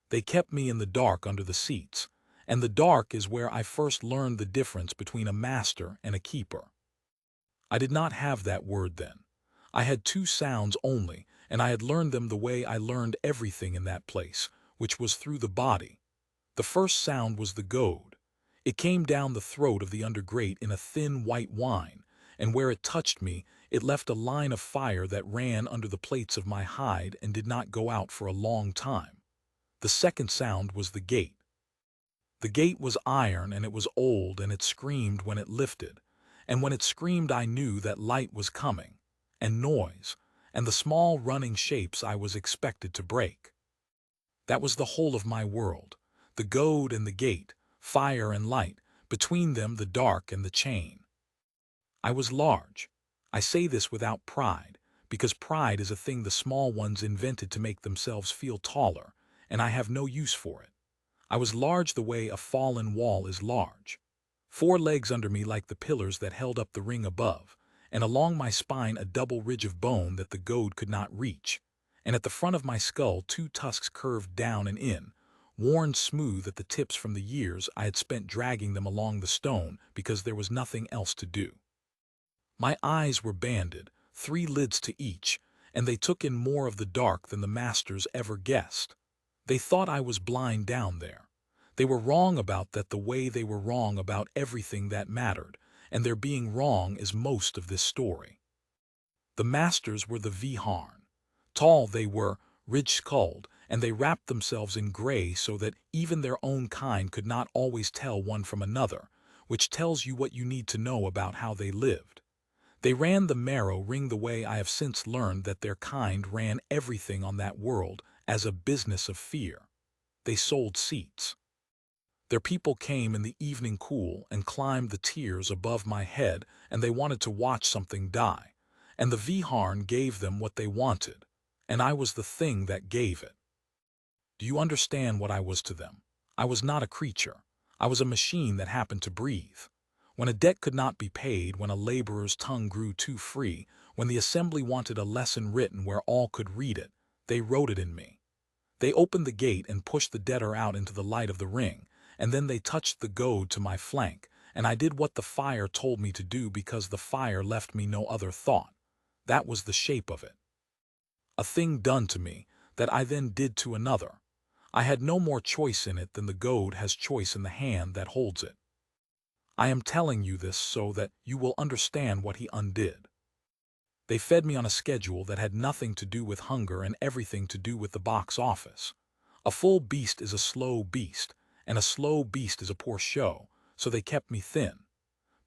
They kept me in the dark under the seats, and the dark is where I first learned the difference between a master and a keeper. I did not have that word then. I had two sounds only, and I had learned them the way I learned everything in that place, which was through the body. The first sound was the goad. It came down the throat of the undergrate in a thin white whine, and where it touched me, it left a line of fire that ran under the plates of my hide and did not go out for a long time. The second sound was the gate. The gate was iron and it was old and it screamed when it lifted, and when it screamed I knew that light was coming, and noise, and the small running shapes I was expected to break. That was the whole of my world, the goad and the gate, fire and light, between them the dark and the chain. I was large. I say this without pride, because pride is a thing the small ones invented to make themselves feel taller, and I have no use for it. I was large the way a fallen wall is large. 4 legs under me like the pillars that held up the ring above, and along my spine a double ridge of bone that the goad could not reach, and at the front of my skull 2 tusks curved down and in, worn smooth at the tips from the years I had spent dragging them along the stone because there was nothing else to do. My eyes were banded, 3 lids to each, and they took in more of the dark than the masters ever guessed. They thought I was blind down there. They were wrong about that the way they were wrong about everything that mattered, and their being wrong is most of this story. The masters were the Viharn. Tall they were, ridge-skulled, and they wrapped themselves in gray so that even their own kind could not always tell one from another, which tells you what you need to know about how they lived. They ran the marrow ring the way I have since learned that their kind ran everything on that world as a business of fear. They sold seats. Their people came in the evening cool and climbed the tiers above my head, and they wanted to watch something die, and the Viharn gave them what they wanted, and I was the thing that gave it. Do you understand what I was to them? I was not a creature. I was a machine that happened to breathe. When a debt could not be paid, when a laborer's tongue grew too free, when the assembly wanted a lesson written where all could read it, they wrote it in me. They opened the gate and pushed the debtor out into the light of the ring, and then they touched the goad to my flank, and I did what the fire told me to do because the fire left me no other thought. That was the shape of it. A thing done to me, that I then did to another. I had no more choice in it than the goad has choice in the hand that holds it. I am telling you this so that you will understand what he undid. They fed me on a schedule that had nothing to do with hunger and everything to do with the box office. A full beast is a slow beast, and a slow beast is a poor show, so they kept me thin.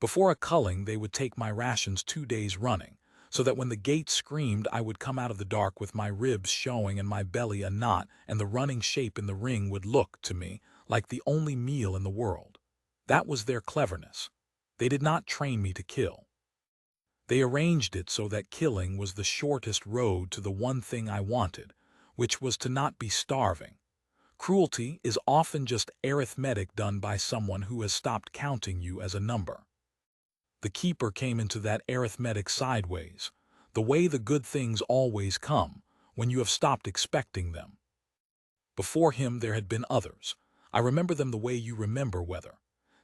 Before a culling they would take my rations 2 days running, so that when the gate screamed I would come out of the dark with my ribs showing and my belly a knot, and the running shape in the ring would look, to me, like the only meal in the world. That was their cleverness. They did not train me to kill. They arranged it so that killing was the shortest road to the one thing I wanted, which was to not be starving. Cruelty is often just arithmetic done by someone who has stopped counting you as a number. The keeper came into that arithmetic sideways, the way the good things always come, when you have stopped expecting them. Before him there had been others. I remember them the way you remember weather.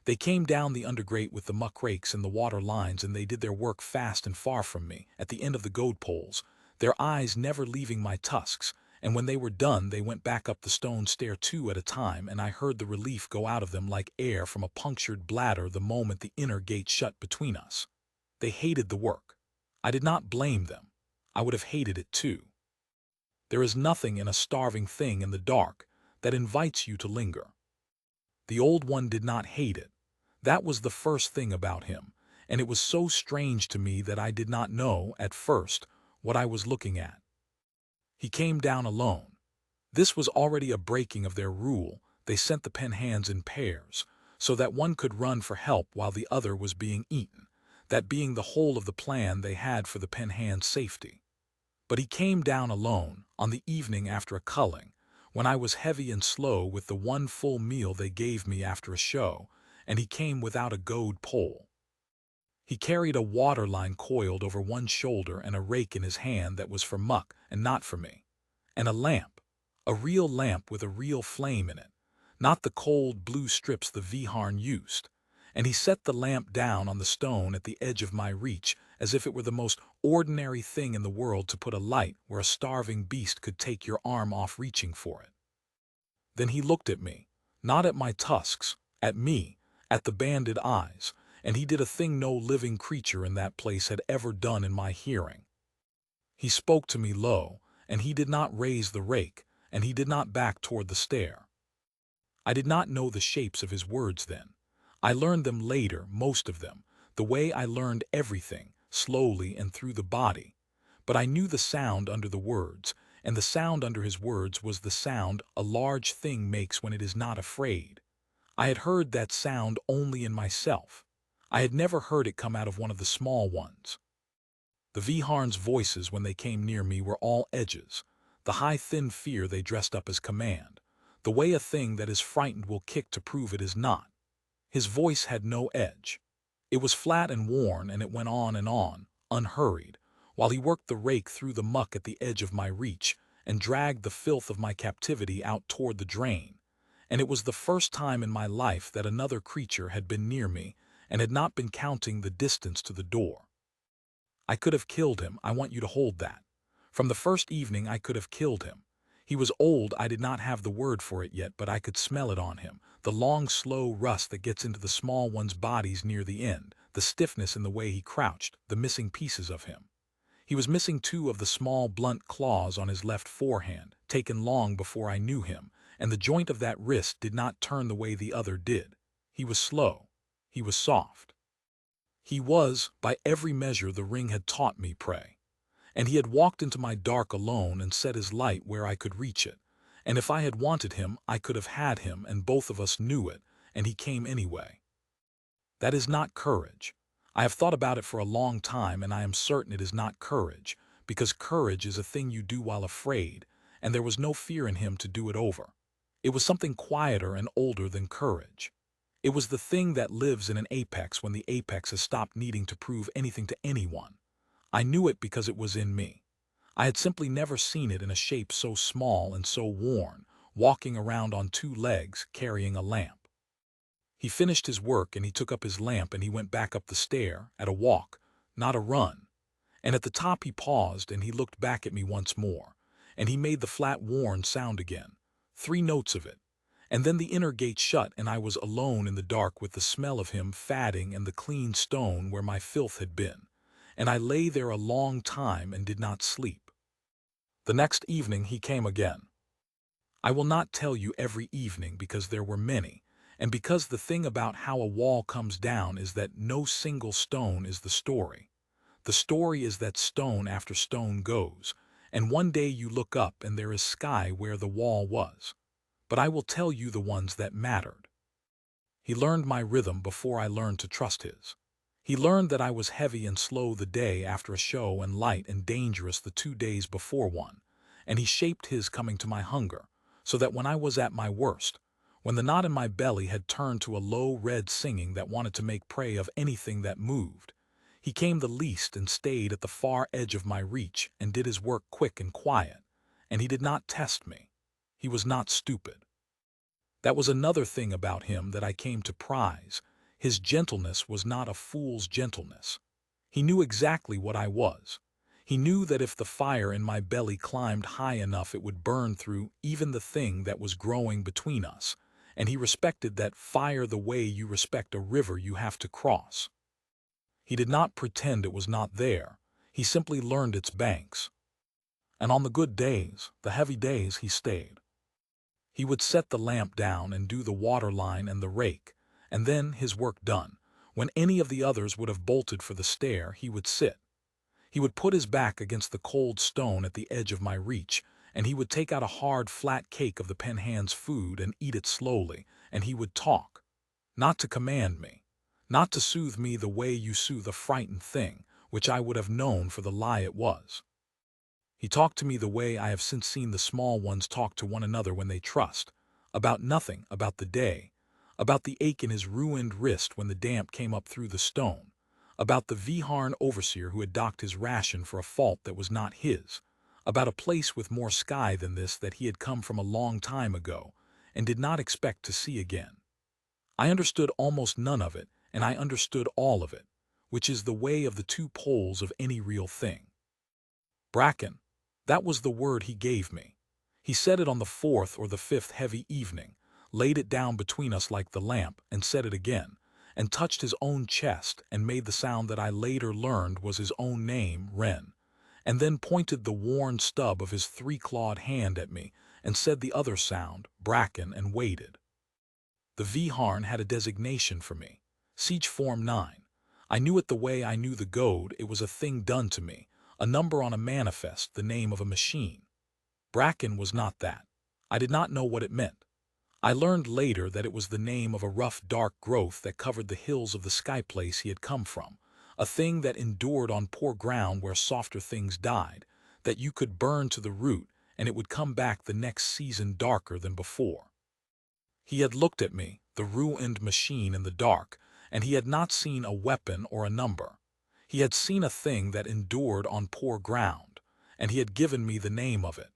They came down the undergrate with the muck rakes and the water lines, and they did their work fast and far from me, at the end of the goad poles, their eyes never leaving my tusks, and when they were done they went back up the stone stair 2 at a time, and I heard the relief go out of them like air from a punctured bladder the moment the inner gate shut between us. They hated the work. I did not blame them. I would have hated it too. There is nothing in a starving thing in the dark that invites you to linger. The old one did not hate it. That was the first thing about him, and it was so strange to me that I did not know, at first, what I was looking at. He came down alone. This was already a breaking of their rule. They sent the pen hands in pairs, so that one could run for help while the other was being eaten, that being the whole of the plan they had for the pen hand's safety. But he came down alone, on the evening after a culling, when I was heavy and slow with the one full meal they gave me after a show, and he came without a goad pole. He carried a water line coiled over one shoulder and a rake in his hand that was for muck and not for me, and a lamp, A real lamp with a real flame in it, not the cold blue strips the Viharn used. And he set the lamp down on the stone at the edge of my reach, as if it were the most ordinary thing in the world to put a light where a starving beast could take your arm off reaching for it. Then he looked at me, not at my tusks, at me, at the banded eyes, and he did a thing no living creature in that place had ever done in my hearing. He spoke to me low, and he did not raise the rake, and he did not back toward the stair. I did not know the shapes of his words then. I learned them later, most of them, the way I learned everything, slowly and through the body. But I knew the sound under the words, and the sound under his words was the sound a large thing makes when it is not afraid. I had heard that sound only in myself. I had never heard it come out of one of the small ones. The Viharn's voices when they came near me were all edges, the high thin fear they dressed up as command, the way a thing that is frightened will kick to prove it is not. His voice had no edge. It was flat and worn, and it went on, unhurried, while he worked the rake through the muck at the edge of my reach and dragged the filth of my captivity out toward the drain. And it was the first time in my life that another creature had been near me and had not been counting the distance to the door. I could have killed him, I want you to hold that. From the first evening I could have killed him. He was old, I did not have the word for it yet, but I could smell it on him, the long slow rust that gets into the small ones' bodies near the end, the stiffness in the way he crouched, the missing pieces of him. He was missing 2 of the small blunt claws on his left forehand, taken long before I knew him, and the joint of that wrist did not turn the way the other did. He was slow. He was soft. He was, by every measure the ring had taught me, prey. And he had walked into my dark alone and set his light where I could reach it. And if I had wanted him, I could have had him, and both of us knew it, and he came anyway. That is not courage. I have thought about it for a long time, and I am certain it is not courage, because courage is a thing you do while afraid, and there was no fear in him to do it over. It was something quieter and older than courage. It was the thing that lives in an apex when the apex has stopped needing to prove anything to anyone. I knew it because it was in me. I had simply never seen it in a shape so small and so worn, walking around on 2 legs, carrying a lamp. He finished his work and he took up his lamp and he went back up the stair, at a walk, not a run. And at the top he paused and he looked back at me once more, and he made the flat worn sound again, 3 notes of it. And then the inner gate shut and I was alone in the dark with the smell of him fatting and the clean stone where my filth had been. And I lay there a long time and did not sleep. The next evening he came again. I will not tell you every evening because there were many, and because the thing about how a wall comes down is that no single stone is the story. The story is that stone after stone goes, and one day you look up and there is sky where the wall was. But I will tell you the ones that mattered. He learned my rhythm before I learned to trust his. He learned that I was heavy and slow the day after a show and light and dangerous the 2 days before one, and he shaped his coming to my hunger, so that when I was at my worst, when the knot in my belly had turned to a low red singing that wanted to make prey of anything that moved, he came the least and stayed at the far edge of my reach and did his work quick and quiet, and he did not test me. He was not stupid. That was another thing about him that I came to prize. His gentleness was not a fool's gentleness. He knew exactly what I was. He knew that if the fire in my belly climbed high enough it would burn through even the thing that was growing between us, and he respected that fire the way you respect a river you have to cross. He did not pretend it was not there. He simply learned its banks. And on the good days, the heavy days, he stayed. He would set the lamp down and do the water line and the rake, and then, his work done, when any of the others would have bolted for the stair, he would sit. He would put his back against the cold stone at the edge of my reach, and he would take out a hard, flat cake of the penhand's food and eat it slowly, and he would talk. Not to command me, not to soothe me the way you soothe a frightened thing, which I would have known for the lie it was. He talked to me the way I have since seen the small ones talk to one another when they trust, about nothing, about the day, about the ache in his ruined wrist when the damp came up through the stone, about the Viharn overseer who had docked his ration for a fault that was not his, about a place with more sky than this that he had come from a long time ago and did not expect to see again. I understood almost none of it, and I understood all of it, which is the way of the two poles of any real thing. Bracken. That was the word he gave me. He said it on the fourth or the fifth heavy evening, laid it down between us like the lamp, and said it again, and touched his own chest and made the sound that I later learned was his own name, Wren, and then pointed the worn stub of his three-clawed hand at me and said the other sound, Bracken, and waited. The Viharn had a designation for me. Siege Form 9. I knew it the way I knew the goad. It was a thing done to me, a number on a manifest, the name of a machine. Bracken was not that. I did not know what it meant. I learned later that it was the name of a rough, dark growth that covered the hills of the sky place he had come from, a thing that endured on poor ground where softer things died, that you could burn to the root and it would come back the next season darker than before. He had looked at me, the ruined machine in the dark, and he had not seen a weapon or a number. He had seen a thing that endured on poor ground, and he had given me the name of it.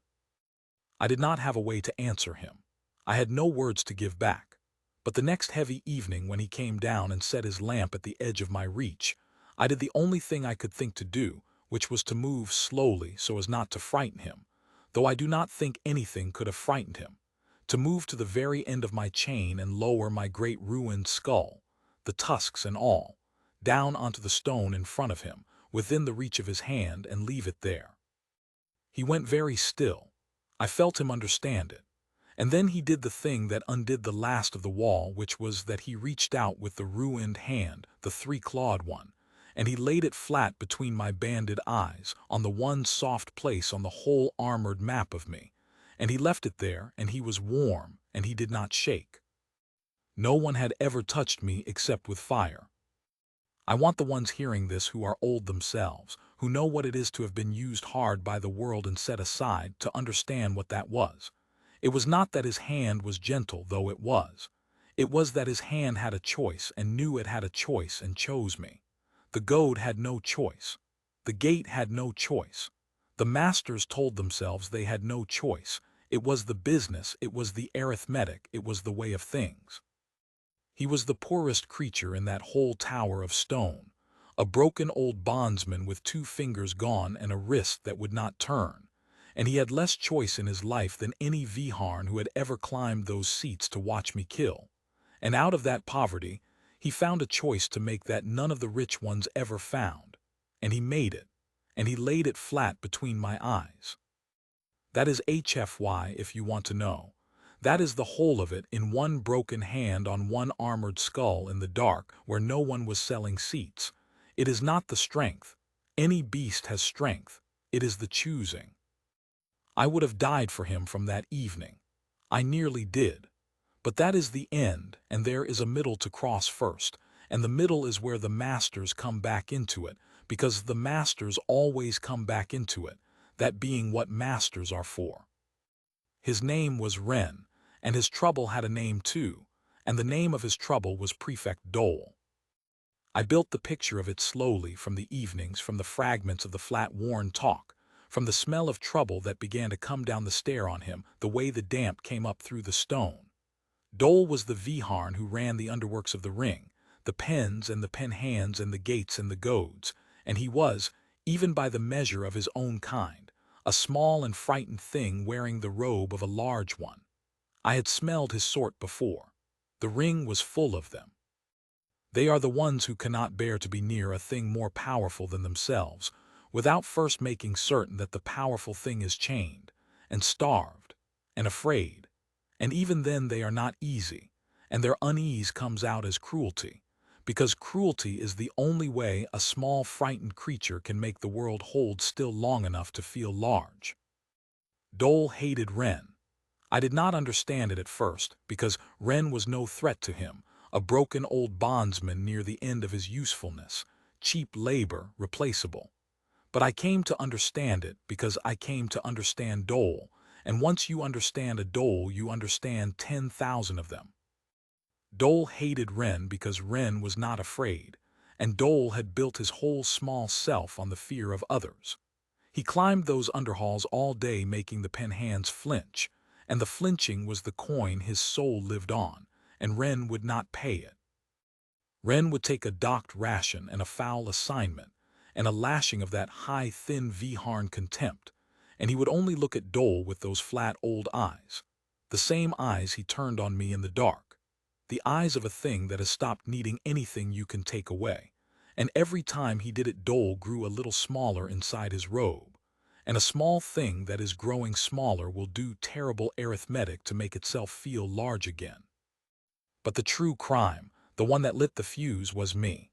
I did not have a way to answer him. I had no words to give back. But the next heavy evening when he came down and set his lamp at the edge of my reach, I did the only thing I could think to do, which was to move slowly so as not to frighten him, though I do not think anything could have frightened him, to move to the very end of my chain and lower my great ruined skull, the tusks and all, down onto the stone in front of him, within the reach of his hand, and leave it there. He went very still. I felt him understand it. And then he did the thing that undid the last of the wall, which was that he reached out with the ruined hand, the three-clawed one, and he laid it flat between my banded eyes, on the one soft place on the whole armored map of me, and he left it there, and he was warm, and he did not shake. No one had ever touched me except with fire. I want the ones hearing this who are old themselves, who know what it is to have been used hard by the world and set aside, to understand what that was. It was not that his hand was gentle, though it was. It was that his hand had a choice and knew it had a choice and chose me. The goad had no choice. The gate had no choice. The masters told themselves they had no choice. It was the business, it was the arithmetic, it was the way of things. He was the poorest creature in that whole tower of stone, a broken old bondsman with 2 fingers gone and a wrist that would not turn, and he had less choice in his life than any Viharn who had ever climbed those seats to watch me kill. And out of that poverty, he found a choice to make that none of the rich ones ever found, and he made it, and he laid it flat between my eyes. That is HFY if you want to know. That is the whole of it in one broken hand on one armored skull in the dark where no one was selling seats. It is not the strength. Any beast has strength. It is the choosing. I would have died for him from that evening. I nearly did. But that is the end, and there is a middle to cross first, and the middle is where the masters come back into it, because the masters always come back into it, that being what masters are for. His name was Wren, and his trouble had a name too, and the name of his trouble was Prefect Dole. I built the picture of it slowly from the evenings, from the fragments of the flat worn talk, from the smell of trouble that began to come down the stair on him, the way the damp came up through the stone. Dole was the Viharn who ran the underworks of the ring, the pens and the pen hands and the gates and the goads, and he was, even by the measure of his own kind, a small and frightened thing wearing the robe of a large one. I had smelled his sort before. The ring was full of them. They are the ones who cannot bear to be near a thing more powerful than themselves, without first making certain that the powerful thing is chained, and starved, and afraid. And even then they are not easy, and their unease comes out as cruelty, because cruelty is the only way a small frightened creature can make the world hold still long enough to feel large. Dole hated Wren. I did not understand it at first, because Wren was no threat to him, a broken old bondsman near the end of his usefulness, cheap labor, replaceable. But I came to understand it because I came to understand Dole, and once you understand a Dole, you understand 10,000 of them. Dole hated Wren because Wren was not afraid, and Dole had built his whole small self on the fear of others. He climbed those underhalls all day, making the pen hands flinch, and the flinching was the coin his soul lived on, and Wren would not pay it. Wren would take a docked ration and a foul assignment, and a lashing of that high, thin V-Harn contempt, and he would only look at Dole with those flat old eyes, the same eyes he turned on me in the dark, the eyes of a thing that has stopped needing anything you can take away. And every time he did it, Dole grew a little smaller inside his robe, and a small thing that is growing smaller will do terrible arithmetic to make itself feel large again. But the true crime, the one that lit the fuse, was me.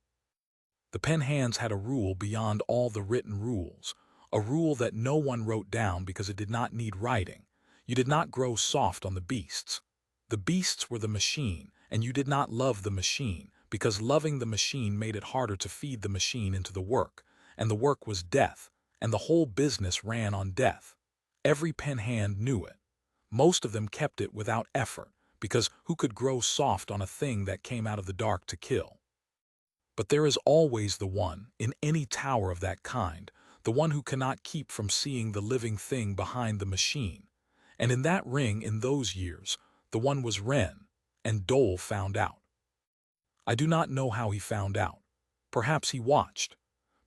The pen hands had a rule beyond all the written rules, a rule that no one wrote down because it did not need writing. You did not grow soft on the beasts. The beasts were the machine, and you did not love the machine, because loving the machine made it harder to feed the machine into the work, and the work was death, and the whole business ran on death. Every pen hand knew it. Most of them kept it without effort, because who could grow soft on a thing that came out of the dark to kill? But there is always the one, in any tower of that kind, the one who cannot keep from seeing the living thing behind the machine. And in that ring, in those years, the one was Wren, and Dole found out. I do not know how he found out. Perhaps he watched.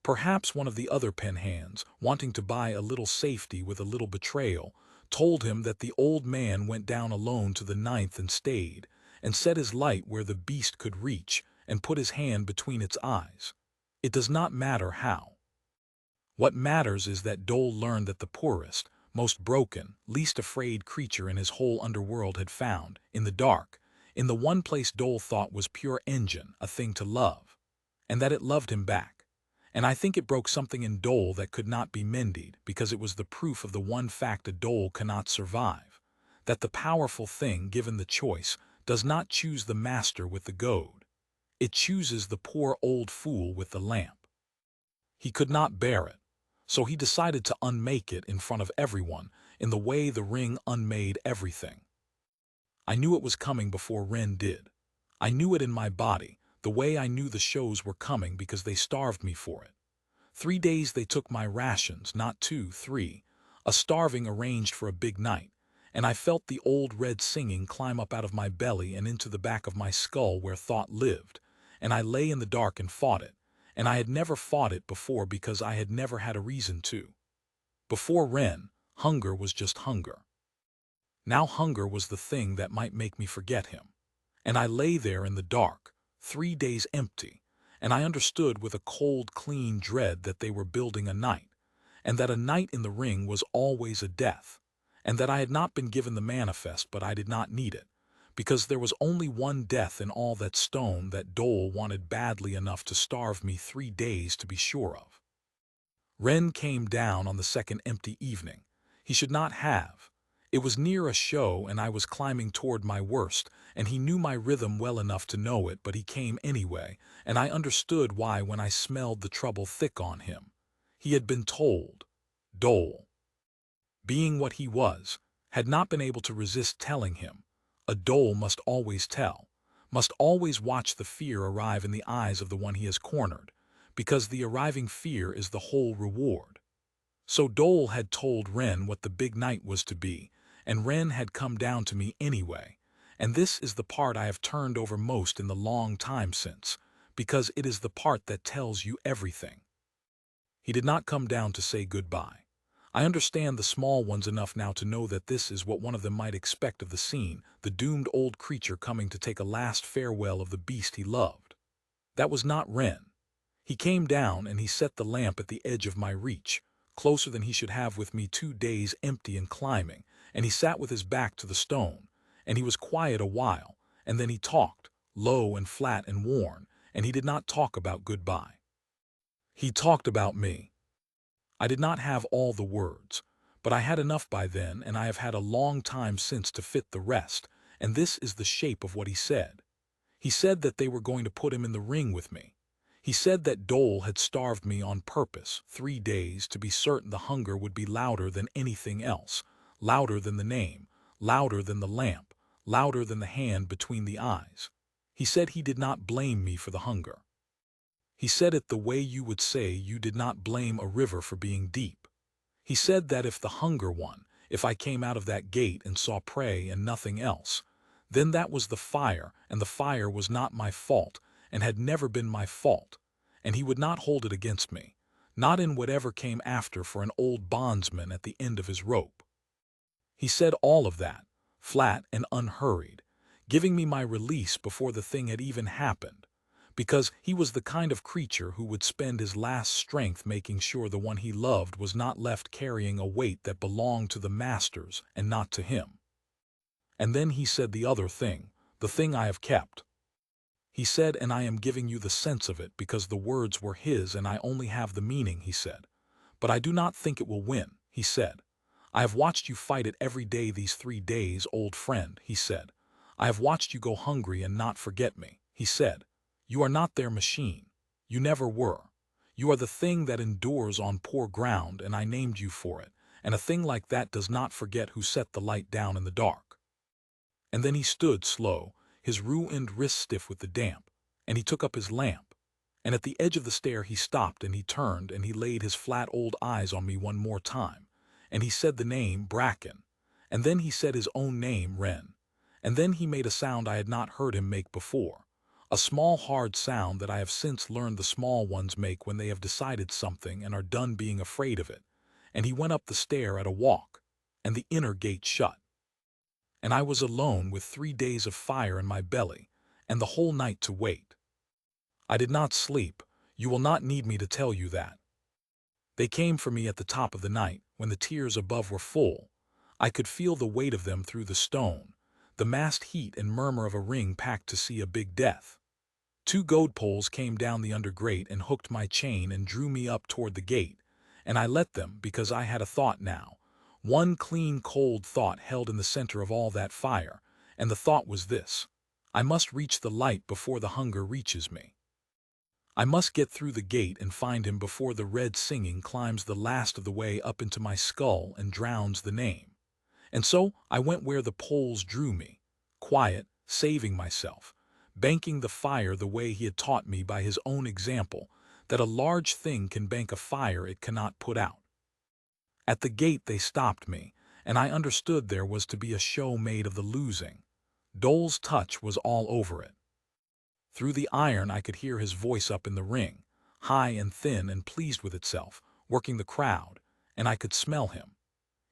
Perhaps one of the other pen hands, wanting to buy a little safety with a little betrayal, told him that the old man went down alone to the ninth and stayed, and set his light where the beast could reach, and put his hand between its eyes. It does not matter how. What matters is that Dole learned that the poorest, most broken, least afraid creature in his whole underworld had found, in the dark, in the one place Dole thought was pure engine, a thing to love, and that it loved him back. And I think it broke something in Dole that could not be mended, because it was the proof of the one fact a Dole cannot survive, that the powerful thing, given the choice, does not choose the master with the goad. It chooses the poor old fool with the lamp. He could not bear it, so he decided to unmake it in front of everyone, in the way the ring unmade everything. I knew it was coming before Wren did. I knew it in my body, the way I knew the shows were coming, because they starved me for it. 3 days they took my rations, not 2, 3, a starving arranged for a big night, and I felt the old red singing climb up out of my belly and into the back of my skull where thought lived, and I lay in the dark and fought it, and I had never fought it before because I had never had a reason to. Before Wren, hunger was just hunger. Now hunger was the thing that might make me forget him. And I lay there in the dark, 3 days empty, and I understood with a cold, clean dread that they were building a night, and that a night in the ring was always a death, and that I had not been given the manifest, but I did not need it, because there was only one death in all that stone that Dole wanted badly enough to starve me 3 days to be sure of. Wren came down on the second empty evening. He should not have. It was near a show, and I was climbing toward my worst, and he knew my rhythm well enough to know it, but he came anyway, and I understood why when I smelled the trouble thick on him. He had been told. Dole, being what he was, had not been able to resist telling him. A Dole must always tell, must always watch the fear arrive in the eyes of the one he has cornered, because the arriving fear is the whole reward. So Dole had told Wren what the big night was to be, and Wren had come down to me anyway, and this is the part I have turned over most in the long time since, because it is the part that tells you everything. He did not come down to say goodbye. I understand the small ones enough now to know that this is what one of them might expect of the scene, the doomed old creature coming to take a last farewell of the beast he loved. That was not Wren. He came down and he set the lamp at the edge of my reach, closer than he should have with me 2 days empty and climbing, and he sat with his back to the stone, and he was quiet a while, and then he talked, low and flat and worn, and he did not talk about goodbye. He talked about me. I did not have all the words, but I had enough by then, and I have had a long time since to fit the rest, and this is the shape of what he said. He said that they were going to put him in the ring with me. He said that Dole had starved me on purpose 3 days to be certain the hunger would be louder than anything else, louder than the name, louder than the lamp, louder than the hand between the eyes. He said he did not blame me for the hunger. He said it the way you would say you did not blame a river for being deep. He said that if the hunger won, if I came out of that gate and saw prey and nothing else, then that was the fire, and the fire was not my fault, and had never been my fault, and he would not hold it against me, not in whatever came after for an old bondsman at the end of his rope. He said all of that, flat and unhurried, giving me my release before the thing had even happened, because he was the kind of creature who would spend his last strength making sure the one he loved was not left carrying a weight that belonged to the masters and not to him. And then he said the other thing, the thing I have kept. He said, and I am giving you the sense of it because the words were his and I only have the meaning, he said. But I do not think it will win, he said. I have watched you fight it every day these 3 days, old friend, he said. I have watched you go hungry and not forget me, he said. You are not their machine. You never were. You are the thing that endures on poor ground, and I named you for it, and a thing like that does not forget who set the light down in the dark. And then he stood slow, his ruined wrist stiff with the damp, and he took up his lamp. And at the edge of the stair he stopped and he turned and he laid his flat old eyes on me one more time. And he said the name Bracken. And then he said his own name, Wren. And then he made a sound I had not heard him make before. A small hard sound that I have since learned the small ones make when they have decided something and are done being afraid of it. And he went up the stair at a walk, and the inner gate shut. And I was alone with 3 days of fire in my belly, and the whole night to wait. I did not sleep. You will not need me to tell you that. They came for me at the top of the night, when the tiers above were full. I could feel the weight of them through the stone, the massed heat and murmur of a ring packed to see a big death. 2 goad poles came down the under grate and hooked my chain and drew me up toward the gate, and I let them because I had a thought now. One clean, cold thought held in the center of all that fire, and the thought was this: I must reach the light before the hunger reaches me. I must get through the gate and find him before the red singing climbs the last of the way up into my skull and drowns the name. And so I went where the poles drew me, quiet, saving myself, banking the fire the way he had taught me by his own example, that a large thing can bank a fire it cannot put out. At the gate they stopped me, and I understood there was to be a show made of the losing. Dole's touch was all over it. Through the iron I could hear his voice up in the ring, high and thin and pleased with itself, working the crowd, and I could smell him.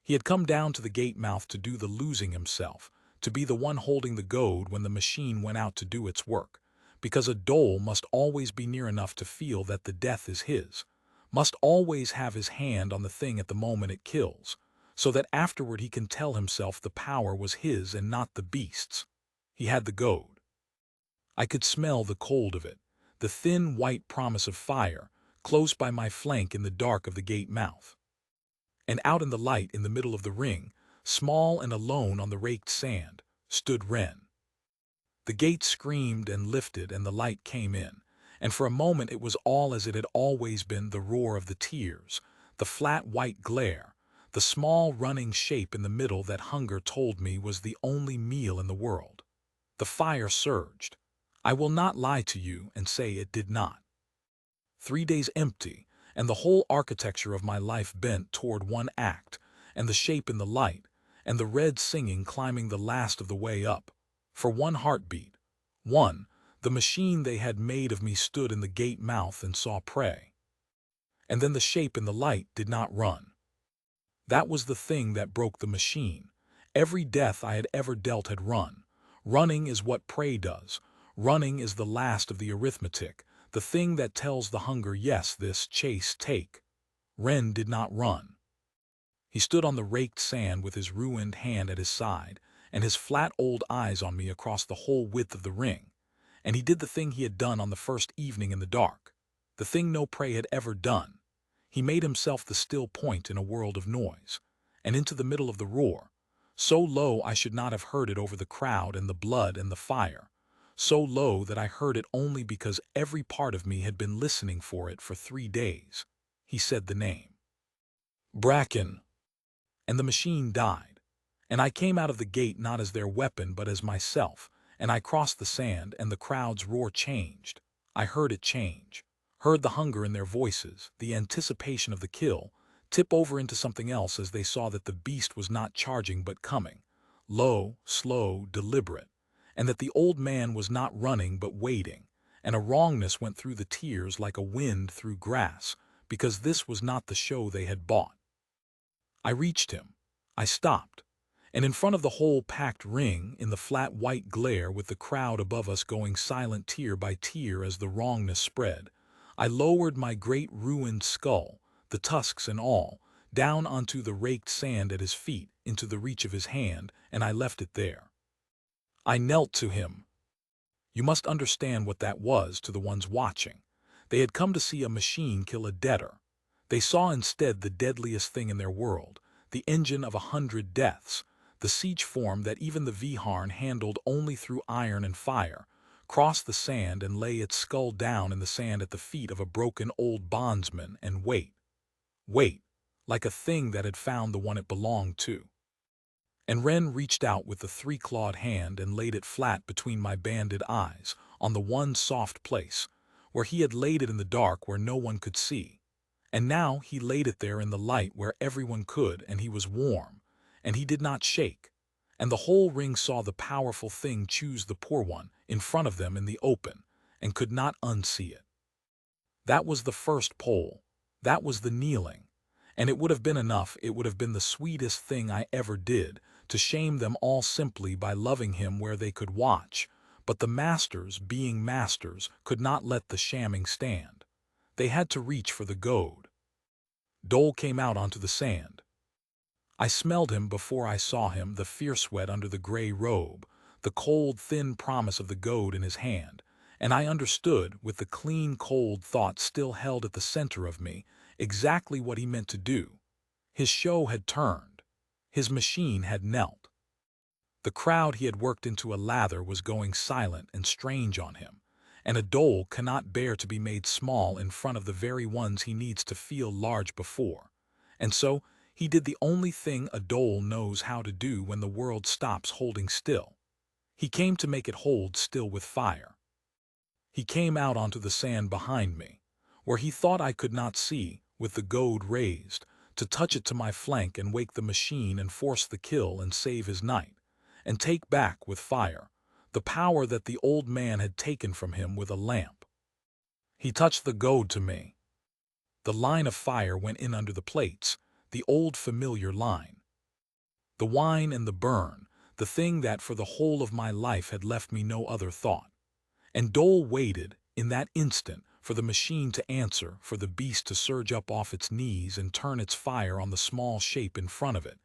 He had come down to the gate mouth to do the losing himself, to be the one holding the goad when the machine went out to do its work, because a Dole must always be near enough to feel that the death is his, must always have his hand on the thing at the moment it kills, so that afterward he can tell himself the power was his and not the beast's. He had the goad. I could smell the cold of it, the thin white promise of fire, close by my flank in the dark of the gate mouth. And out in the light in the middle of the ring, small and alone on the raked sand, stood Wren. The gate screamed and lifted and the light came in, and for a moment it was all as it had always been, the roar of the tears, the flat white glare, the small running shape in the middle that hunger told me was the only meal in the world. The fire surged. I will not lie to you and say it did not. 3 days empty, and the whole architecture of my life bent toward one act, and the shape in the light, and the red singing climbing the last of the way up. For one heartbeat, one, the machine they had made of me stood in the gate mouth and saw prey. And then the shape in the light did not run. That was the thing that broke the machine. Every death I had ever dealt had run. Running is what prey does. Running is the last of the arithmetic, the thing that tells the hunger, yes, this, chase, take. Wren did not run. He stood on the raked sand with his ruined hand at his side, and his flat old eyes on me across the whole width of the ring. And he did the thing he had done on the first evening in the dark, the thing no prey had ever done. He made himself the still point in a world of noise, and into the middle of the roar, so low I should not have heard it over the crowd and the blood and the fire, so low that I heard it only because every part of me had been listening for it for 3 days. He said the name. Bracken. And the machine died. And I came out of the gate not as their weapon but as myself, and I crossed the sand and the crowd's roar changed. I heard it change, heard the hunger in their voices, the anticipation of the kill, tip over into something else as they saw that the beast was not charging but coming, low, slow, deliberate, and that the old man was not running but waiting, and a wrongness went through the tears like a wind through grass, because this was not the show they had bought. I reached him. I stopped. And in front of the whole packed ring, in the flat white glare with the crowd above us going silent tier by tier as the wrongness spread, I lowered my great ruined skull, the tusks and all, down onto the raked sand at his feet, into the reach of his hand, and I left it there. I knelt to him. You must understand what that was to the ones watching. They had come to see a machine kill a debtor. They saw instead the deadliest thing in their world, the engine of 100 deaths, the siege form that even the Viharn handled only through iron and fire, cross the sand and lay its skull down in the sand at the feet of a broken old bondsman and wait, like a thing that had found the one it belonged to. And Ren reached out with the three-clawed hand and laid it flat between my banded eyes, on the one soft place, where he had laid it in the dark where no one could see. And now he laid it there in the light where everyone could, and he was warm, and he did not shake. And the whole ring saw the powerful thing choose the poor one in front of them in the open, and could not unsee it. That was the first pole. That was the kneeling. And it would have been enough, it would have been the sweetest thing I ever did, to shame them all simply by loving him where they could watch. But the masters, being masters, could not let the shamming stand. They had to reach for the goad. Dole came out onto the sand. I smelled him before I saw him, the fierce sweat under the gray robe, the cold, thin promise of the goad in his hand, and I understood, with the clean, cold thought still held at the center of me, exactly what he meant to do. His show had turned. His machine had knelt. The crowd he had worked into a lather was going silent and strange on him, and a Dole cannot bear to be made small in front of the very ones he needs to feel large before. And so, he did the only thing a Dole knows how to do when the world stops holding still. He came to make it hold still with fire. He came out onto the sand behind me, where he thought I could not see, with the goad raised, to touch it to my flank and wake the machine and force the kill and save his night, and take back with fire the power that the old man had taken from him with a lamp. He touched the goad to me. The line of fire went in under the plates, the old familiar line. The whine and the burn, the thing that for the whole of my life had left me no other thought. And Dole waited, in that instant, for the machine to answer, for the beast to surge up off its knees and turn its fire on the small shape in front of it,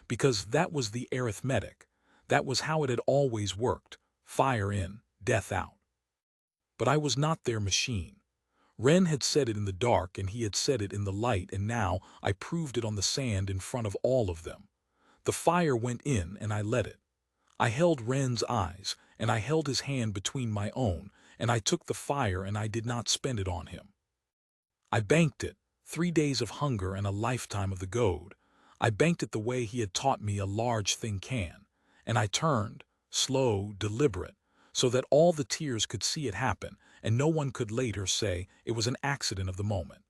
because that was the arithmetic, that was how it had always worked, fire in, death out. But I was not their machine. Ren had said it in the dark and he had said it in the light, and now I proved it on the sand in front of all of them. The fire went in and I let it. I held Ren's eyes, and I held his hand between my own, and I took the fire and I did not spend it on him. I banked it, 3 days of hunger and a lifetime of the goad. I banked it the way he had taught me a large thing can, and I turned, slow, deliberate, so that all the tears could see it happen, and no one could later say it was an accident of the moment.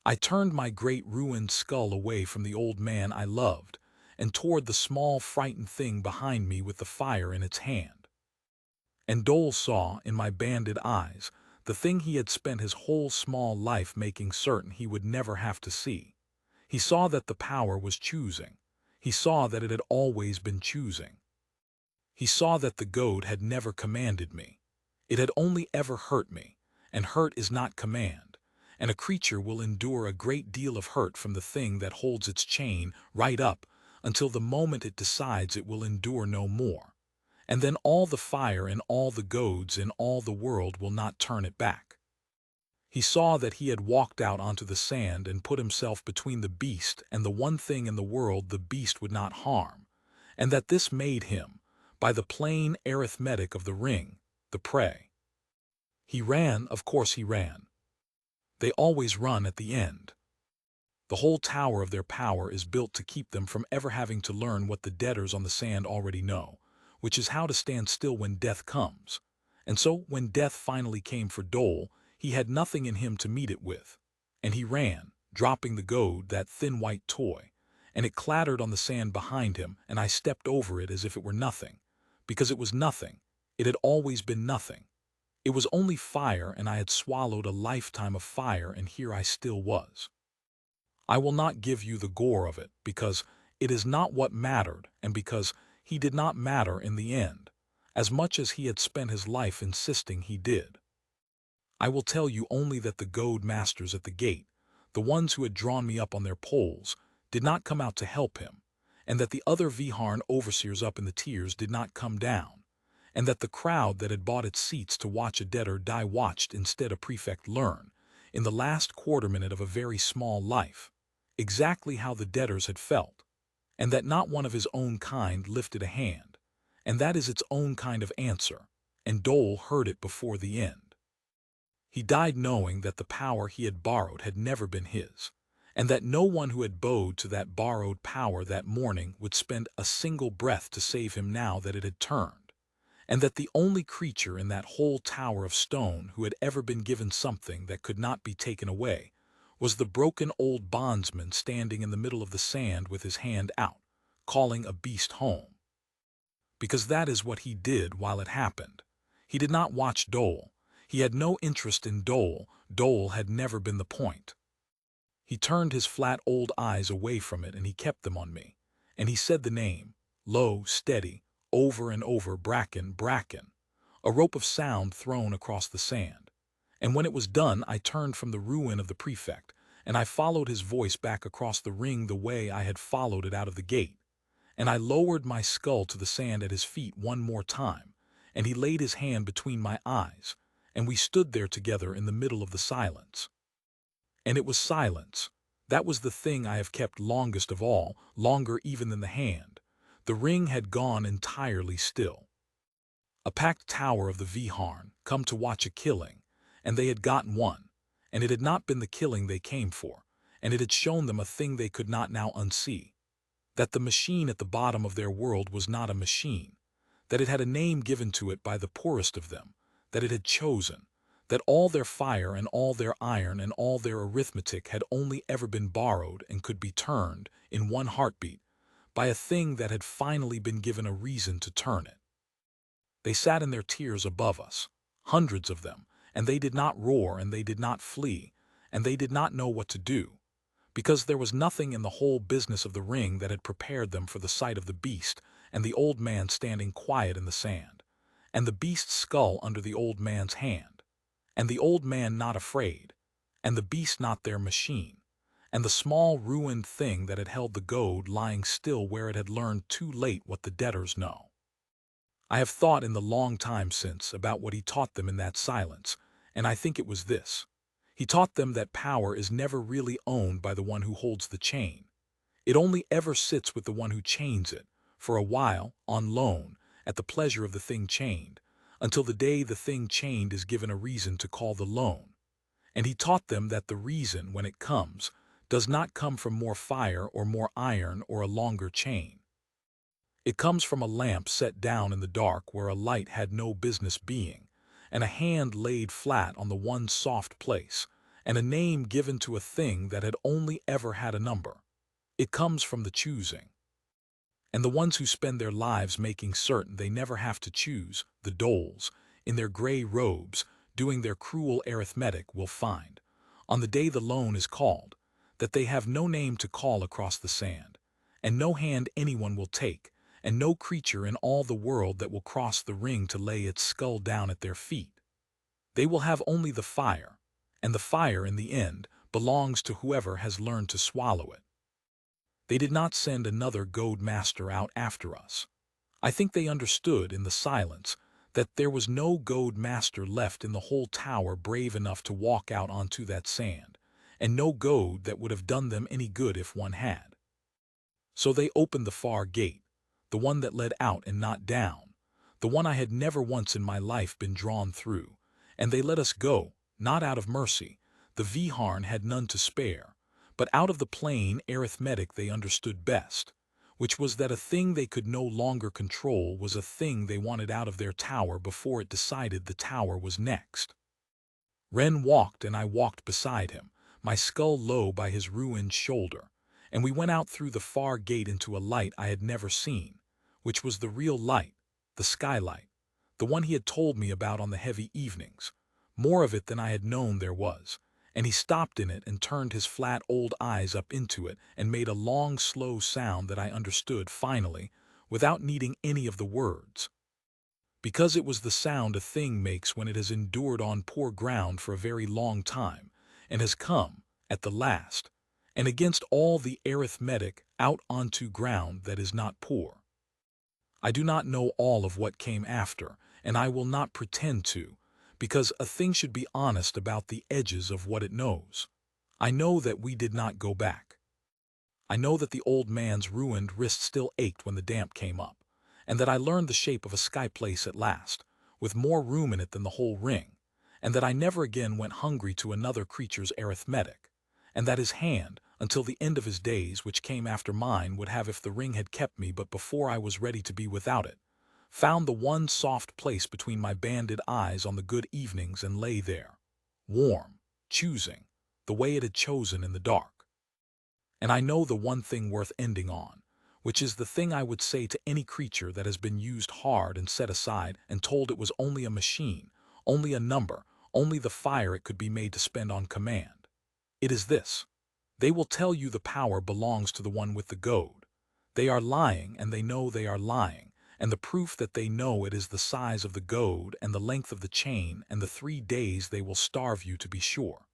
I turned my great ruined skull away from the old man I loved, and toward the small frightened thing behind me with the fire in its hand. And Dole saw, in my banded eyes, the thing he had spent his whole small life making certain he would never have to see. He saw that the power was choosing. He saw that it had always been choosing. He saw that the goad had never commanded me. It had only ever hurt me, and hurt is not command, and a creature will endure a great deal of hurt from the thing that holds its chain right up until the moment it decides it will endure no more, and then all the fire and all the goads in all the world will not turn it back. He saw that he had walked out onto the sand and put himself between the beast and the one thing in the world the beast would not harm, and that this made him, by the plain arithmetic of the ring, the prey. He ran, of course he ran. They always run at the end. The whole tower of their power is built to keep them from ever having to learn what the debtors on the sand already know, which is how to stand still when death comes. And so, when death finally came for Dole, he had nothing in him to meet it with. And he ran, dropping the goad, that thin white toy, and it clattered on the sand behind him, and I stepped over it as if it were nothing. Because it was nothing. It had always been nothing. It was only fire, and I had swallowed a lifetime of fire, and here I still was. I will not give you the gore of it, because it is not what mattered, and because he did not matter in the end, as much as he had spent his life insisting he did. I will tell you only that the goad masters at the gate, the ones who had drawn me up on their poles, did not come out to help him, and that the other Viharn overseers up in the tiers did not come down, and that the crowd that had bought its seats to watch a debtor die watched instead a prefect learn, in the last quarter minute of a very small life, exactly how the debtors had felt, and that not one of his own kind lifted a hand, and that is its own kind of answer, and Dole heard it before the end. He died knowing that the power he had borrowed had never been his, and that no one who had bowed to that borrowed power that morning would spend a single breath to save him now that it had turned, and that the only creature in that whole tower of stone who had ever been given something that could not be taken away was the broken old bondsman standing in the middle of the sand with his hand out, calling a beast home. Because that is what he did while it happened. He did not watch Dole. He had no interest in Dole. Dole had never been the point. He turned his flat old eyes away from it, and he kept them on me. And he said the name, low, steady, over and over, Bracken, Bracken, a rope of sound thrown across the sand. And when it was done, I turned from the ruin of the prefect, and I followed his voice back across the ring the way I had followed it out of the gate. And I lowered my skull to the sand at his feet one more time, and he laid his hand between my eyes, and we stood there together in the middle of the silence. And it was silence. That was the thing I have kept longest of all, longer even than the hand. The ring had gone entirely still. A packed tower of the Viharn, come to watch a killing, and they had gotten one, and it had not been the killing they came for, and it had shown them a thing they could not now unsee, that the machine at the bottom of their world was not a machine, that it had a name given to it by the poorest of them, that it had chosen, that all their fire and all their iron and all their arithmetic had only ever been borrowed and could be turned, in one heartbeat, by a thing that had finally been given a reason to turn it. They sat in their tiers above us, hundreds of them, and they did not roar and they did not flee, and they did not know what to do, because there was nothing in the whole business of the ring that had prepared them for the sight of the beast and the old man standing quiet in the sand, and the beast's skull under the old man's hand, and the old man not afraid, and the beast not their machine, and the small ruined thing that had held the goad lying still where it had learned too late what the debtors know. I have thought in the long time since about what he taught them in that silence, and I think it was this. He taught them that power is never really owned by the one who holds the chain. It only ever sits with the one who chains it, for a while, on loan, at the pleasure of the thing chained, until the day the thing chained is given a reason to call the loan. And he taught them that the reason, when it comes, does not come from more fire or more iron or a longer chain. It comes from a lamp set down in the dark where a light had no business being, and a hand laid flat on the one soft place, and a name given to a thing that had only ever had a number. It comes from the choosing. And the ones who spend their lives making certain they never have to choose, the doles, in their gray robes, doing their cruel arithmetic, will find, on the day the loan is called, that they have no name to call across the sand, and no hand anyone will take, and no creature in all the world that will cross the ring to lay its skull down at their feet. They will have only the fire, and the fire in the end belongs to whoever has learned to swallow it. They did not send another goad master out after us. I think they understood in the silence that there was no goad master left in the whole tower brave enough to walk out onto that sand, and no goad that would have done them any good if one had. So they opened the far gate, the one that led out and not down, the one I had never once in my life been drawn through, and they let us go, not out of mercy, the Viharn had none to spare, but out of the plain arithmetic they understood best, which was that a thing they could no longer control was a thing they wanted out of their tower before it decided the tower was next. Ren walked and I walked beside him, my skull low by his ruined shoulder, and we went out through the far gate into a light I had never seen, which was the real light, the skylight, the one he had told me about on the heavy evenings, more of it than I had known there was, and he stopped in it and turned his flat old eyes up into it and made a long, slow sound that I understood finally, without needing any of the words. Because it was the sound a thing makes when it has endured on poor ground for a very long time, and has come, at the last, and against all the arithmetic, out onto ground that is not poor. I do not know all of what came after, and I will not pretend to, because a thing should be honest about the edges of what it knows. I know that we did not go back. I know that the old man's ruined wrist still ached when the damp came up, and that I learned the shape of a sky place at last, with more room in it than the whole ring, and that I never again went hungry to another creature's arithmetic, and that his hand, until the end of his days, which came after mine, would have if the ring had kept me but before I was ready to be without it, found the one soft place between my banded eyes on the good evenings and lay there, warm, choosing, the way it had chosen in the dark. And I know the one thing worth ending on, which is the thing I would say to any creature that has been used hard and set aside and told it was only a machine, only a number, only the fire it could be made to spend on command. It is this: they will tell you the power belongs to the one with the goad. They are lying, and they know they are lying, and the proof that they know it is the size of the goad and the length of the chain and the 3 days they will starve you to be sure.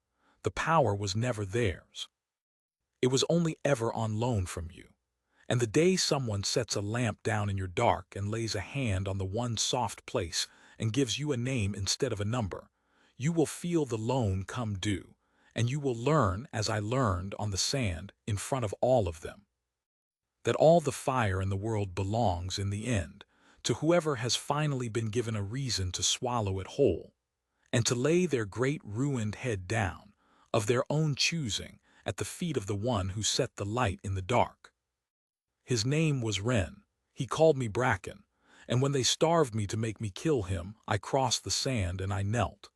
The power was never theirs. It was only ever on loan from you. And the day someone sets a lamp down in your dark and lays a hand on the one soft place and gives you a name instead of a number, you will feel the loan come due, and you will learn, as I learned on the sand in front of all of them, that all the fire in the world belongs, in the end, to whoever has finally been given a reason to swallow it whole, and to lay their great ruined head down, of their own choosing, at the feet of the one who set the light in the dark. His name was Wren. He called me Bracken, and when they starved me to make me kill him, I crossed the sand and I knelt.